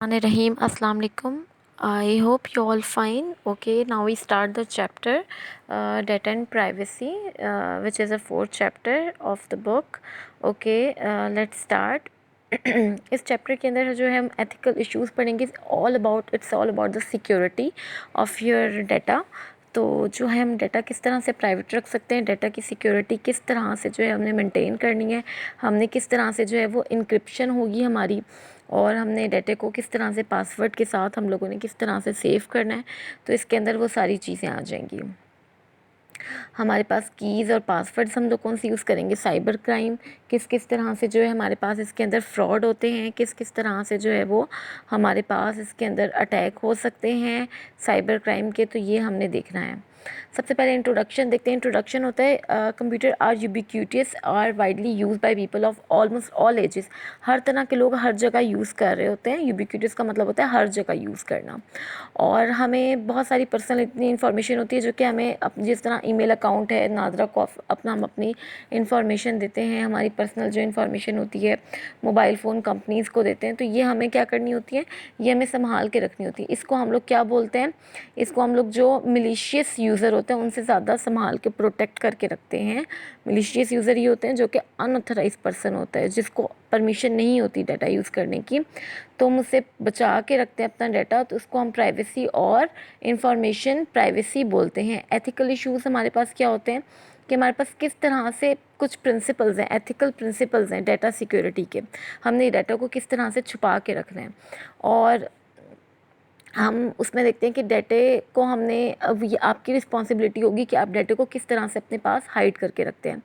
Rahim, Assalamu alaikum. I hope you all fine. Okay, now we start the chapter data and privacy, which is a fourth chapter of the book. Okay, let's start. इस chapter के अंदर जो है हम ethical issues पढ़ेंगे. It's all about the security of your data. तो जो है हम डाटा किस तरह से प्राइवेट रख सकते हैं, डाटा की सिक्योरिटी किस तरह से जो है हमने मेंटेन करनी है, हमने किस तरह से जो है वो इंक्रिप्शन होगी हमारी, और हमने डाटा को किस तरह से पासवर्ड के साथ हम लोगों ने किस तरह से सेव करना है. तो इसके अंदर वो सारी चीज़ें आ जाएंगी. हमारे पास कीज़ और पासवर्ड्स हम लोग कौन सी यूज़ करेंगे, साइबर क्राइम किस किस तरह से जो है हमारे पास इसके अंदर फ्रॉड होते हैं, किस किस तरह से जो है वो हमारे पास इसके अंदर अटैक हो सकते हैं साइबर क्राइम के. तो ये हमने देखना है. सबसे पहले इंट्रोडक्शन देखते हैं. इंट्रोडक्शन होता है computer are ubiquitous are widely use by people of almost all ages. हर तरह के लोग हर जगह यूज़ कर रहे होते हैं. यूबिक्यूटियस का मतलब होता है हर जगह यूज़ करना. और हमें बहुत सारी पर्सनल इतनी इन्फॉर्मेशन होती है जो कि हमें जिस तरह ईमेल अकाउंट है नादरा को अपना हम अपनी इन्फॉर्मेशन देते हैं, हमारी पर्सनल जो इन्फॉर्मेशन होती है मोबाइल फ़ोन कंपनीज़ को देते हैं. तो ये हमें क्या करनी होती है, ये हमें संभाल के रखनी होती है. इसको हम लोग क्या बोलते हैं, इसको हम लोग जो मिलिशियस यूज़र होते हैं उनसे ज़्यादा संभाल के प्रोटेक्ट करके रखते हैं. मिलिशियस यूज़र ये होते हैं जो कि अनऑथराइज पर्सन होता है, जिसको परमिशन नहीं होती डाटा यूज़ करने की, तो हम उससे बचा के रखते हैं अपना डाटा. तो उसको हम प्राइवेसी और इंफॉर्मेशन प्राइवेसी बोलते हैं. एथिकल इश्यूज़ हमारे पास क्या होते हैं कि हमारे पास किस तरह से कुछ प्रिंसिपल्स हैं, एथिकल प्रिंसिपल्स हैं डाटा सिक्योरिटी के. हमने डाटा को किस तरह से छुपा के रखना है, और हम उसमें देखते हैं कि डाटे को हमने, अब ये आपकी रिस्पॉन्सिबिलिटी होगी कि आप डाटे को किस तरह से अपने पास हाइड करके रखते हैं.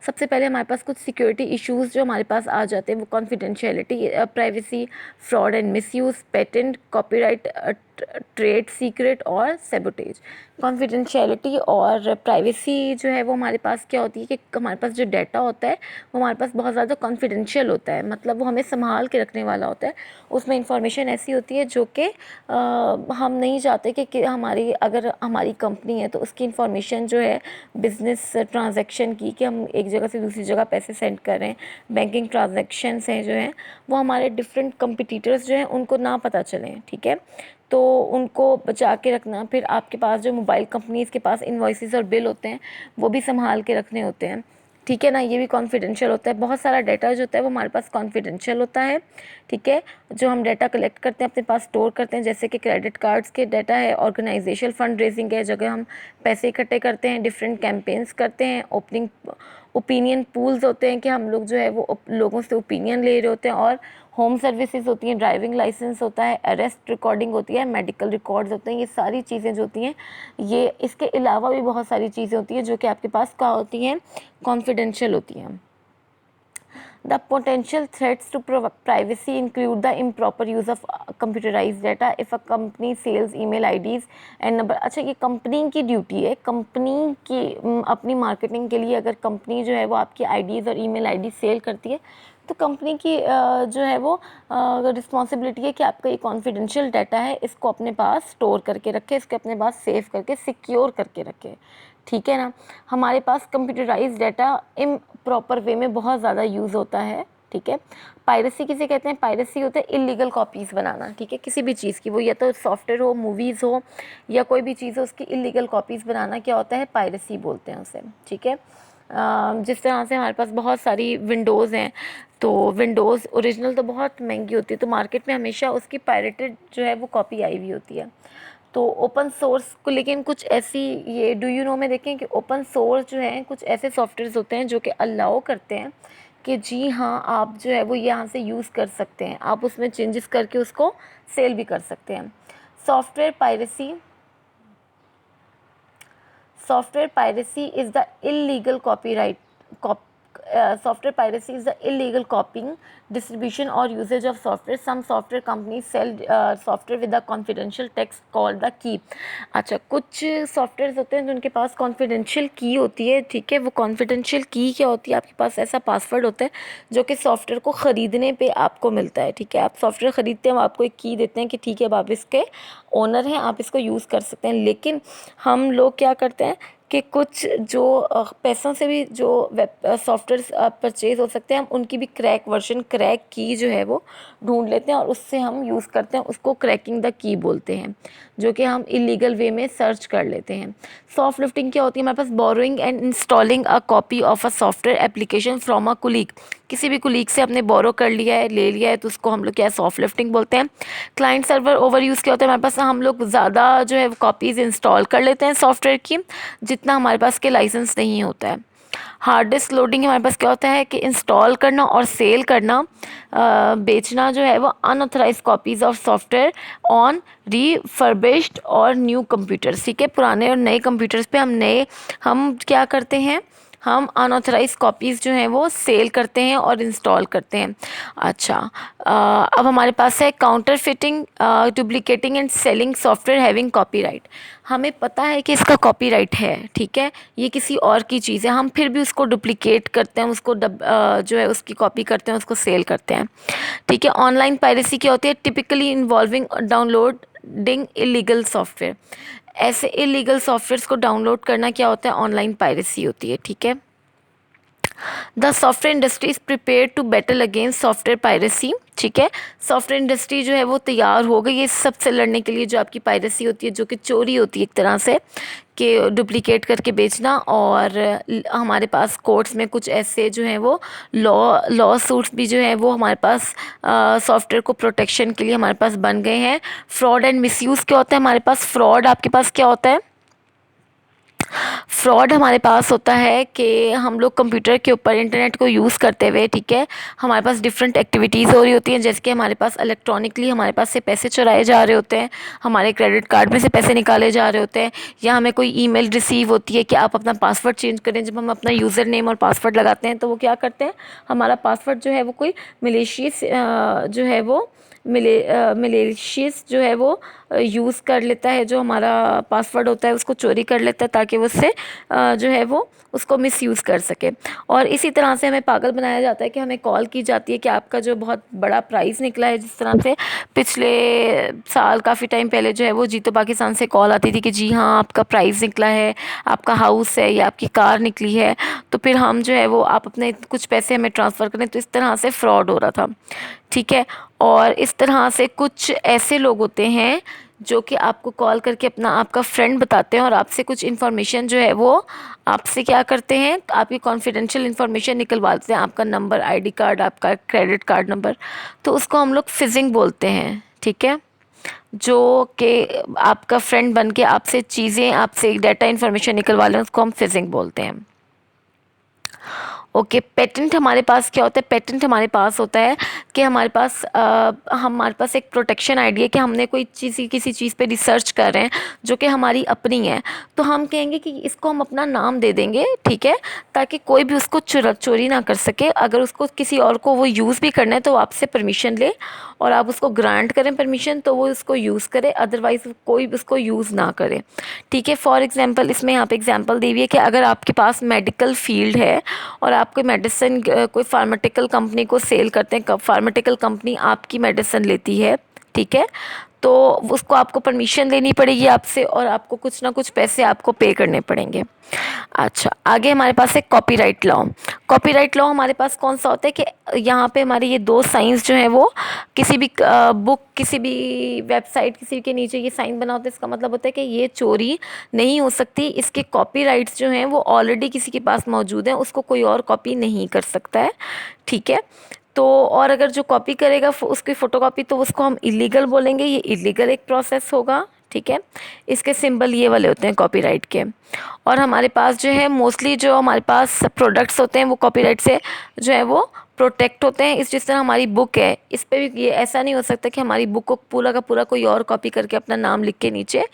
सबसे पहले हमारे पास कुछ सिक्योरिटी इश्यूज़ जो हमारे पास आ जाते हैं वो confidentiality, privacy, fraud and misuse, patent, copyright, trade secret और सैबोटेज. कॉन्फिडेंशियलिटी और प्राइवेसी जो है वो हमारे पास क्या होती है कि हमारे पास जो डाटा होता है वो हमारे पास बहुत ज़्यादा कॉन्फिडेंशियल होता है, मतलब वो हमें संभाल के रखने वाला होता है. उसमें इंफॉर्मेशन ऐसी होती है जो कि हम नहीं चाहते कि हमारी, अगर हमारी कंपनी है तो उसकी इन्फॉर्मेशन जो है बिज़नेस ट्रांजैक्शन की, कि हम एक जगह से दूसरी जगह पैसे सेंड कर रहे हैं, बैंकिंग ट्रांजैक्शंस हैं जो हैं वो हमारे डिफरेंट कंपिटिटर्स जो हैं उनको ना पता चलें. ठीक है, तो उनको बचा के रखना. फिर आपके पास जो मोबाइल कंपनीज़ के पास इन्वॉइसेस और बिल होते हैं वो भी संभाल के रखने होते हैं. ठीक है ना, ये भी कॉन्फिडेंशियल होता है. बहुत सारा डाटा जो होता है वो हमारे पास कॉन्फिडेंशियल होता है. ठीक है, जो हम डाटा कलेक्ट करते हैं अपने पास स्टोर करते हैं, जैसे कि क्रेडिट कार्ड्स के डाटा है, ऑर्गेनाइजेशन फंड रेजिंग है, जगह हम पैसे इकट्ठे करते हैं, डिफरेंट कैंपेन्स करते हैं, ओपिनियन पूल्स होते हैं कि हम लोग जो है वो लोगों से ओपिनियन ले रहे होते हैं, और होम सर्विसेज होती हैं, ड्राइविंग लाइसेंस होता है, अरेस्ट रिकॉर्डिंग होती है, मेडिकल रिकॉर्ड्स होते हैं. ये सारी चीज़ें जो होती हैं, ये इसके अलावा भी बहुत सारी चीज़ें होती हैं जो कि आपके पास क्या होती हैं, कॉन्फिडेंशियल होती हैं. The potential threats to privacy include the improper use of computerized data. If a company sells email IDs and number, अच्छा ये कंपनी की ड्यूटी है, कंपनी की अपनी मार्केटिंग के लिए अगर कंपनी जो है वो आपकी आईडीज़ और ईमेल आईडी सेल करती है तो कंपनी की जो है वो रिस्पॉन्सिबिलिटी है कि आपका ये कॉन्फिडेंशियल डाटा है, इसको अपने पास स्टोर करके रखे, इसको अपने पास सेव करके सिक्योर करके रखे. ठीक है ना. हमारे पास कंप्यूटराइज डाटा इम्प्रॉपर वे में बहुत ज़्यादा यूज़ होता है. ठीक है, पायरेसी किसे कहते हैं, पायरेसी होता है इलीगल कॉपीज़ बनाना. ठीक है, किसी भी चीज़ की, वो या तो सॉफ्टवेयर हो, मूवीज़ हो, या कोई भी चीज़ हो, उसकी इलीगल कॉपीज़ बनाना क्या होता है, पायरेसी बोलते हैं उसे. ठीक है, जिस तरह से हमारे पास बहुत सारी विंडोज़ हैं, तो विंडोज़ ओरिजिनल तो बहुत महंगी होती है, तो मार्केट में हमेशा उसकी पायरेटेड जो है वो कॉपी आई हुई होती है. तो ओपन सोर्स को, लेकिन कुछ ऐसी, ये डू यू नो में देखें कि ओपन सोर्स जो है कुछ ऐसे सॉफ्टवेयर होते हैं जो कि अलाउ करते हैं कि जी हाँ आप जो है वो यहाँ से यूज़ कर सकते हैं, आप उसमें चेंजेस करके उसको सेल भी कर सकते हैं. Software piracy, software piracy is the illegal software piracy is the illegal copying, distribution or usage of software. Some software companies sell software with a confidential text called the key. अच्छा, कुछ software होते हैं जो उनके पास confidential की होती है. ठीक है, वो कॉन्फिडेंशियल की क्या होती है, आपके पास ऐसा पासवर्ड होता है जो कि सॉफ्टवेयर को ख़रीदने पे आपको मिलता है. ठीक है, आप सॉफ्टवेयर ख़रीदते हैं, वो आपको एक की देते हैं कि ठीक है अब आप इसके ओनर हैं, आप इसको यूज़ कर सकते हैं. लेकिन हम लोग क्या करते हैं कि कुछ जो पैसों से भी जो वेब सॉफ्टवेयर परचेज हो सकते हैं, हम उनकी भी क्रैक वर्जन, क्रैक की जो है वो ढूंढ लेते हैं और उससे हम यूज़ करते हैं, उसको क्रैकिंग द की बोलते हैं, जो कि हम इलीगल वे में सर्च कर लेते हैं। सॉफ्ट लिफ्टिंग क्या होती है? हमारे पास borrowing and installing a copy of a software application from a colleague, किसी भी कुलीग से हमने बोरो कर लिया है, ले लिया है, तो उसको हम लोग क्या है, सॉफ्ट लिफ्टिंग बोलते हैं। क्लाइंट सर्वर ओवर यूज़ क्या होता है? हमारे पास हम लोग ज़्यादा जो है कॉपीज़ इंस्टॉल कर लेते हैं सॉफ्टवेयर की, जितना हमारे पास के लाइसेंस नहीं होता है। हार्ड डिस्क लोडिंग हमारे पास क्या होता है कि इंस्टॉल करना और सेल करना, बेचना जो है वो unauthorize copies of software on refurbished और न्यू कंप्यूटर्स। ठीक है, पुराने और नए कंप्यूटर्स पे हम क्या करते हैं, हम अनऑथराइज कॉपीज़ जो हैं वो सेल करते हैं और इंस्टॉल करते हैं। अच्छा, अब हमारे पास है counter fitting, duplicating and selling software having copyright. हमें पता है कि इसका कॉपीराइट है, ठीक है, ये किसी और की चीज़ है, हम फिर भी उसको डुप्लीकेट करते हैं, उसको जो है उसकी कॉपी करते हैं, उसको सेल करते हैं। ठीक है। ऑनलाइन पायरेसी क्या होती है? Typically involving downloading illegal software. ऐसे इलीगल सॉफ्टवेयर्स को डाउनलोड करना क्या होता है? ऑनलाइन पायरेसी होती है। ठीक है। The software industry is prepare to battle against software piracy. ठीक है, सॉफ्टवेयर इंडस्ट्री जो है वो तैयार हो गई है इस सबसे लड़ने के लिए, जो आपकी पायरेसी होती है, जो कि चोरी होती है एक तरह से, कि डुप्लीकेट करके बेचना। और हमारे पास कोर्ट्स में कुछ ऐसे जो हैं वो लॉ सूट्स भी जो हैं वो हमारे पास सॉफ्टवेयर को प्रोटेक्शन के लिए हमारे पास बन गए हैं। फ्रॉड एंड मिसयूज़ क्या होता है? हमारे पास फ्रॉड, आपके पास क्या होता है? फ्रॉड हमारे पास होता है कि हम लोग कंप्यूटर के ऊपर इंटरनेट को यूज़ करते हुए, ठीक है, हमारे पास डिफरेंट एक्टिविटीज़ हो रही होती हैं, जैसे कि हमारे पास इलेक्ट्रॉनिकली हमारे पास से पैसे चुराए जा रहे होते हैं, हमारे क्रेडिट कार्ड में से पैसे निकाले जा रहे होते हैं, या हमें कोई ईमेल रिसीव होती है कि आप अपना पासवर्ड चेंज करें। जब हम अपना यूज़र नेम और पासवर्ड लगाते हैं तो वो क्या करते हैं, हमारा पासवर्ड जो है वो कोई मलेशियस जो है वो मलेशियस जो है वो यूज़ कर लेता है, जो हमारा पासवर्ड होता है उसको चोरी कर लेता है, ताकि वो उससे जो है वो उसको मिसयूज़ कर सके। और इसी तरह से हमें पागल बनाया जाता है कि हमें कॉल की जाती है कि आपका जो बहुत बड़ा प्राइज़ निकला है, जिस तरह से पिछले साल काफ़ी टाइम पहले जो है वो जीतो पाकिस्तान से कॉल आती थी कि जी हाँ आपका प्राइज़ निकला है, आपका हाउस है या आपकी कार निकली है, तो फिर हम जो है वो आप अपने कुछ पैसे हमें ट्रांसफ़र करें। तो इस तरह से फ्रॉड हो रहा था। ठीक है। और इस तरह से कुछ ऐसे लोग होते हैं जो कि आपको कॉल करके अपना आपका फ्रेंड बताते हैं और आपसे कुछ इन्फॉर्मेशन जो है वो आपसे क्या करते हैं, आपकी कॉन्फिडेंशियल इन्फॉर्मेशन निकलवाते हैं, आपका नंबर, आईडी कार्ड, आपका क्रेडिट कार्ड नंबर। तो उसको हम लोग फिशिंग बोलते हैं। ठीक है, जो कि आपका फ्रेंड बन के आपसे चीज़ें, आपसे डेटा इन्फॉर्मेशन निकलवा लें, उसको हम फिशिंग बोलते हैं। ओके, पेटेंट हमारे पास क्या होता है? पेटेंट हमारे पास होता है कि हमारे पास एक प्रोटेक्शन आइडिया कि हमने कोई चीज़, किसी चीज़ पे रिसर्च कर रहे हैं जो कि हमारी अपनी है, तो हम कहेंगे कि इसको हम अपना नाम दे देंगे, ठीक है, ताकि कोई भी उसको चोरी ना कर सके। अगर उसको किसी और को वो यूज़ भी करना है तो वो आपसे परमिशन ले और आप उसको ग्रांट करें परमिशन, तो वो उसको यूज़ करे, अदरवाइज़ कोई भी उसको यूज़ ना करे। ठीक है। फॉर एग्जांपल, इसमें यहाँ पे एग्जांपल दी हुई है कि अगर आपके पास मेडिकल फील्ड है और आप कोई मेडिसिन, कोई फार्मास्यूटिकल कंपनी को सेल करते हैं, फार्मास्यूटिकल कंपनी आपकी मेडिसिन लेती है, ठीक है, तो उसको आपको परमिशन लेनी पड़ेगी आपसे और आपको कुछ ना कुछ पैसे आपको पे करने पड़ेंगे। अच्छा, आगे हमारे पास है कॉपीराइट लॉ। कॉपीराइट लॉ हमारे पास कौन सा होता है कि यहाँ पे हमारे ये दो साइंस जो हैं वो किसी भी बुक, किसी भी वेबसाइट, किसी के नीचे ये साइन बना होता है, इसका मतलब होता है कि ये चोरी नहीं हो सकती, इसके कॉपीराइट्स जो हैं वो ऑलरेडी किसी के पास मौजूद हैं, उसको कोई और कॉपी नहीं कर सकता है। ठीक है। तो और अगर जो कॉपी करेगा उसकी फ़ोटोकॉपी, तो उसको हम इलीगल बोलेंगे, ये इलीगल एक प्रोसेस होगा। ठीक है। इसके सिंबल ये वाले होते हैं कॉपीराइट के। और हमारे पास जो है मोस्टली जो हमारे पास प्रोडक्ट्स होते हैं वो कॉपीराइट से जो है वो प्रोटेक्ट होते हैं। इस जिस तरह हमारी बुक है, इस पे भी ये ऐसा नहीं हो सकता कि हमारी बुक को पूरा का पूरा कोई और कॉपी करके अपना नाम लिख के नीचे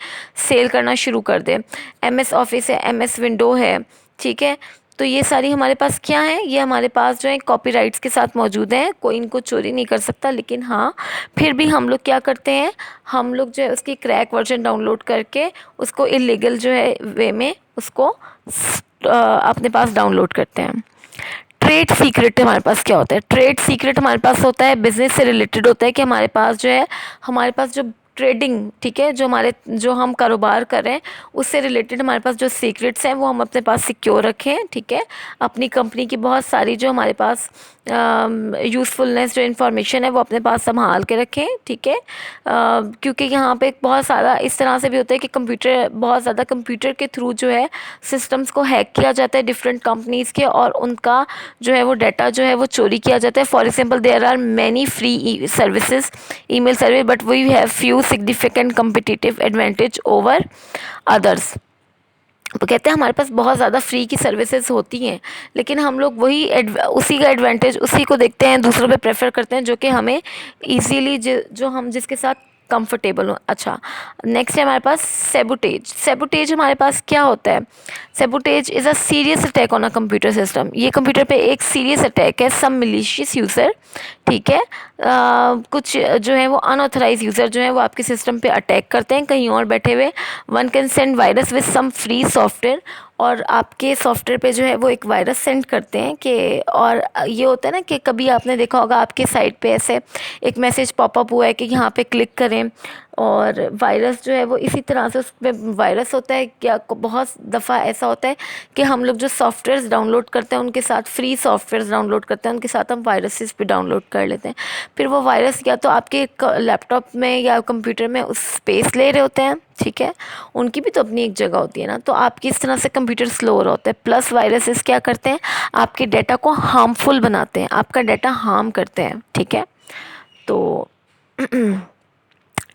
सेल करना शुरू कर दे। MS ऑफिस है, MS विंडो है, ठीक है, तो ये सारी हमारे पास क्या है, ये हमारे पास जो है कॉपीराइट्स के साथ मौजूद हैं, कोई इनको चोरी नहीं कर सकता। लेकिन हाँ, फिर भी हम लोग क्या करते हैं, हम लोग जो है उसकी क्रैक वर्जन डाउनलोड करके उसको इलीगल जो है वे में उसको अपने पास डाउनलोड करते हैं। ट्रेड सीक्रेट हमारे पास क्या होता है? ट्रेड सीक्रेट हमारे पास होता है बिजनेस से रिलेटेड होता है कि हमारे पास जो है, हमारे पास जो ट्रेडिंग, ठीक है, जो हम कारोबार कर रहे हैं उससे रिलेटेड हमारे पास जो सीक्रेट्स हैं वो हम अपने पास सिक्योर रखें, ठीक है। अपनी कंपनी की बहुत सारी जो हमारे पास यूज़फुलनेस जो इन्फॉर्मेशन है वो अपने पास संभाल के रखें, ठीक है। क्योंकि यहाँ पे बहुत सारा इस तरह से भी होता है कि बहुत ज़्यादा कंप्यूटर के थ्रू जो है सिस्टम्स को हैक किया जाता है डिफरेंट कंपनीज़ के, और उनका जो है वो डाटा जो है वो चोरी किया जाता है। For example there are many free services, email service, but we have few significant competitive advantage over others. तो कहते हैं हमारे पास बहुत ज़्यादा फ्री की सर्विसेज होती हैं, लेकिन हम लोग उसी का एडवांटेज उसी को देखते हैं, दूसरों पे प्रेफर करते हैं जो कि हमें इजीली जो हम जिसके साथ कंफर्टेबल हो। अच्छा, नेक्स्ट है हमारे पास सेबुटेज। सेबुटेज हमारे पास क्या होता है? Sabotage is a serious attack on a computer system. ये कंप्यूटर पे एक सीरियस अटैक है, सम मिलिशियस यूज़र, ठीक है, कुछ जो है वो अनऑथराइज यूज़र जो है वो आपके सिस्टम पे अटैक करते हैं कहीं और बैठे हुए। One can send virus with some free software, और आपके सॉफ्टवेयर पे जो है वो एक वायरस सेंड करते हैं कि, और ये होता है ना कि कभी आपने देखा होगा आपके साइट पे ऐसे एक मैसेज पॉपअप हुआ है कि यहाँ पे क्लिक करें, और वायरस जो है वो इसी तरह से उसमें वायरस होता है। क्या बहुत दफ़ा ऐसा होता है कि हम लोग जो सॉफ्टवेयर्स डाउनलोड करते हैं उनके साथ, फ्री सॉफ्टवेयर्स डाउनलोड करते हैं उनके साथ हम वायरसेस भी डाउनलोड कर लेते हैं। फिर वो वायरस या तो आपके लैपटॉप में या कंप्यूटर में उस स्पेस ले रहे होते हैं, ठीक है, उनकी भी तो अपनी एक जगह होती है ना, तो आपकी इस तरह से कंप्यूटर स्लो हो रहा होता है। प्लस वायरसेस क्या करते हैं? आपके डाटा को हार्मफुल बनाते हैं, आपका डाटा हार्म करते हैं, ठीक है। तो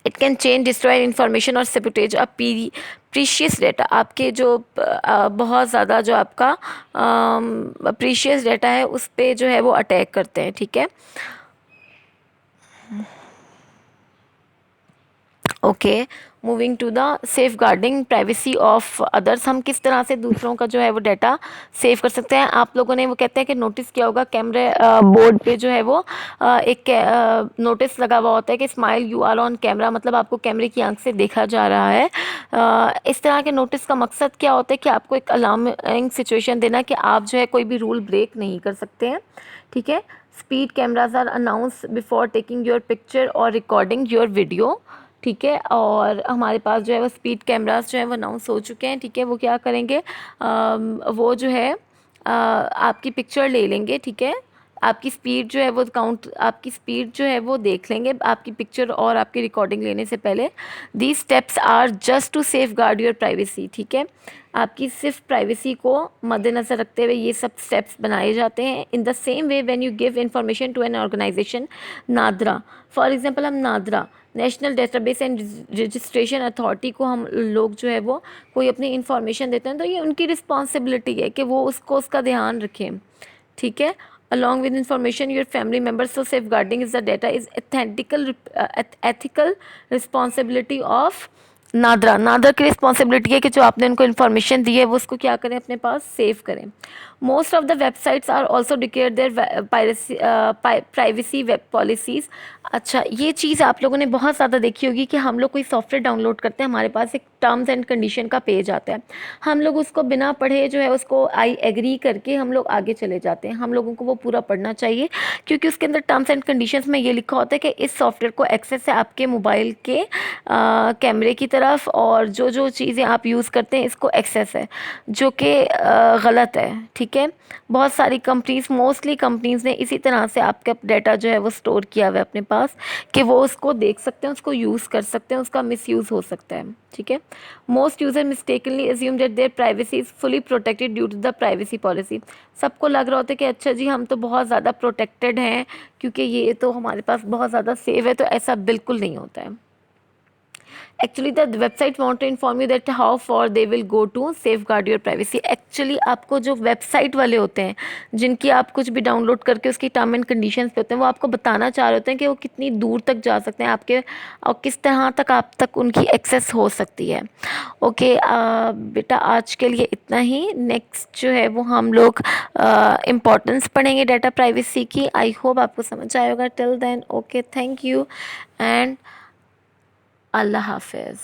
it can change, destroy information और सेबोटेज अ प्रीशियस डाटा। आपके जो बहुत ज़्यादा जो आपका प्रीशियस डाटा है उस पर जो है वो अटैक करते हैं, ठीक है। Okay, moving to the safeguarding privacy of others. हम किस तरह से दूसरों का जो है वो डाटा सेव कर सकते हैं? आप लोगों ने वो कहते हैं कि नोटिस किया होगा कैमरे बोर्ड पे जो है वो एक नोटिस लगा हुआ होता है कि smile you are on camera, मतलब आपको कैमरे की आंख से देखा जा रहा है। इस तरह के नोटिस का मकसद क्या होता है कि आपको एक अलार्मिंग सिचुएशन देना कि आप जो है कोई भी रूल ब्रेक नहीं कर सकते हैं, ठीक है। Speed cameras are announce before taking your picture और रिकॉर्डिंग योर वीडियो, ठीक है। और हमारे पास जो है वो स्पीड कैमरास जो है वो अनाउंस हो चुके हैं, ठीक है। वो क्या करेंगे? वो जो है आपकी पिक्चर ले लेंगे, ठीक है। आपकी स्पीड जो है वो आपकी स्पीड जो है वो देख लेंगे आपकी पिक्चर और आपकी रिकॉर्डिंग लेने से पहले। These steps are just to safeguard your privacy, ठीक है। आपकी सिर्फ प्राइवेसी को मद्देनज़र रखते हुए ये सब स्टेप्स बनाए जाते हैं। In the same way when you give information to an organisation, NADRA for example, हम NADRA national database and registration authority को हम लोग जो है वो कोई अपनी इंफॉर्मेशन देते हैं, तो ये उनकी रिस्पॉन्सिबिलिटी है कि वो उसका ध्यान रखें, ठीक है। along with information your family members, so safeguarding is the data is ethical responsibility of NADRA. NADRA की रिस्पॉन्सिबिलिटी है कि जो आपने उनको इन्फॉर्मेशन दी है वो उसको क्या करें, अपने पास सेव करें। Most of the websites are also declare their privacy web policies. अच्छा, ये चीज़ आप लोगों ने बहुत ज़्यादा देखी होगी कि हम लोग कोई सॉफ्टवेयर डाउनलोड करते हैं, हमारे पास एक टर्म्स एंड कंडीशन का पेज आता है, हम लोग उसको बिना पढ़े जो है उसको आई एग्री करके हम लोग आगे चले जाते हैं। हम लोगों को वो पूरा पढ़ना चाहिए, क्योंकि उसके अंदर टर्म्स एंड कंडीशंस में ये लिखा होता है कि इस सॉफ्टवेयर को एक्सेस है आपके मोबाइल के कैमरे की तरफ, और जो जो चीज़ें आप यूज़ करते हैं इसको एक्सेस है, जो कि गलत है, ठीक है। बहुत सारी कंपनीज, मोस्टली कंपनीज़ ने इसी तरह से आपका डाटा जो है वो स्टोर किया हुआ है अपने पास कि वो उसको देख सकते हैं, उसको यूज़ कर सकते हैं, उसका मिसयूज़ हो सकता है, ठीक है। Most user mistakenly assume that their privacy is fully protected due to the privacy policy. सबको लग रहा होता है कि अच्छा जी हम तो बहुत ज़्यादा प्रोटेक्टेड हैं क्योंकि ये तो हमारे पास बहुत ज़्यादा सेव है, तो ऐसा बिल्कुल नहीं होता है। Actually the website want to inform you that how far they will go to safeguard your privacy. Actually आपको जो वेबसाइट वाले होते हैं जिनकी आप कुछ भी डाउनलोड करके उसकी टर्म एंड कंडीशंस पे होते हैं, वो आपको बताना चाह रहे होते हैं कि वो कितनी दूर तक जा सकते हैं आपके, और किस तरह तक आप तक उनकी एक्सेस हो सकती है। ओके बेटा, आज के लिए इतना ही। नेक्स्ट जो है वो हम लोग इम्पोर्टेंस पढ़ेंगे डाटा प्राइवेसी की। आई होप आपको समझ आया होगा। Till then okay, thank you and अल्लाह हाफिज़।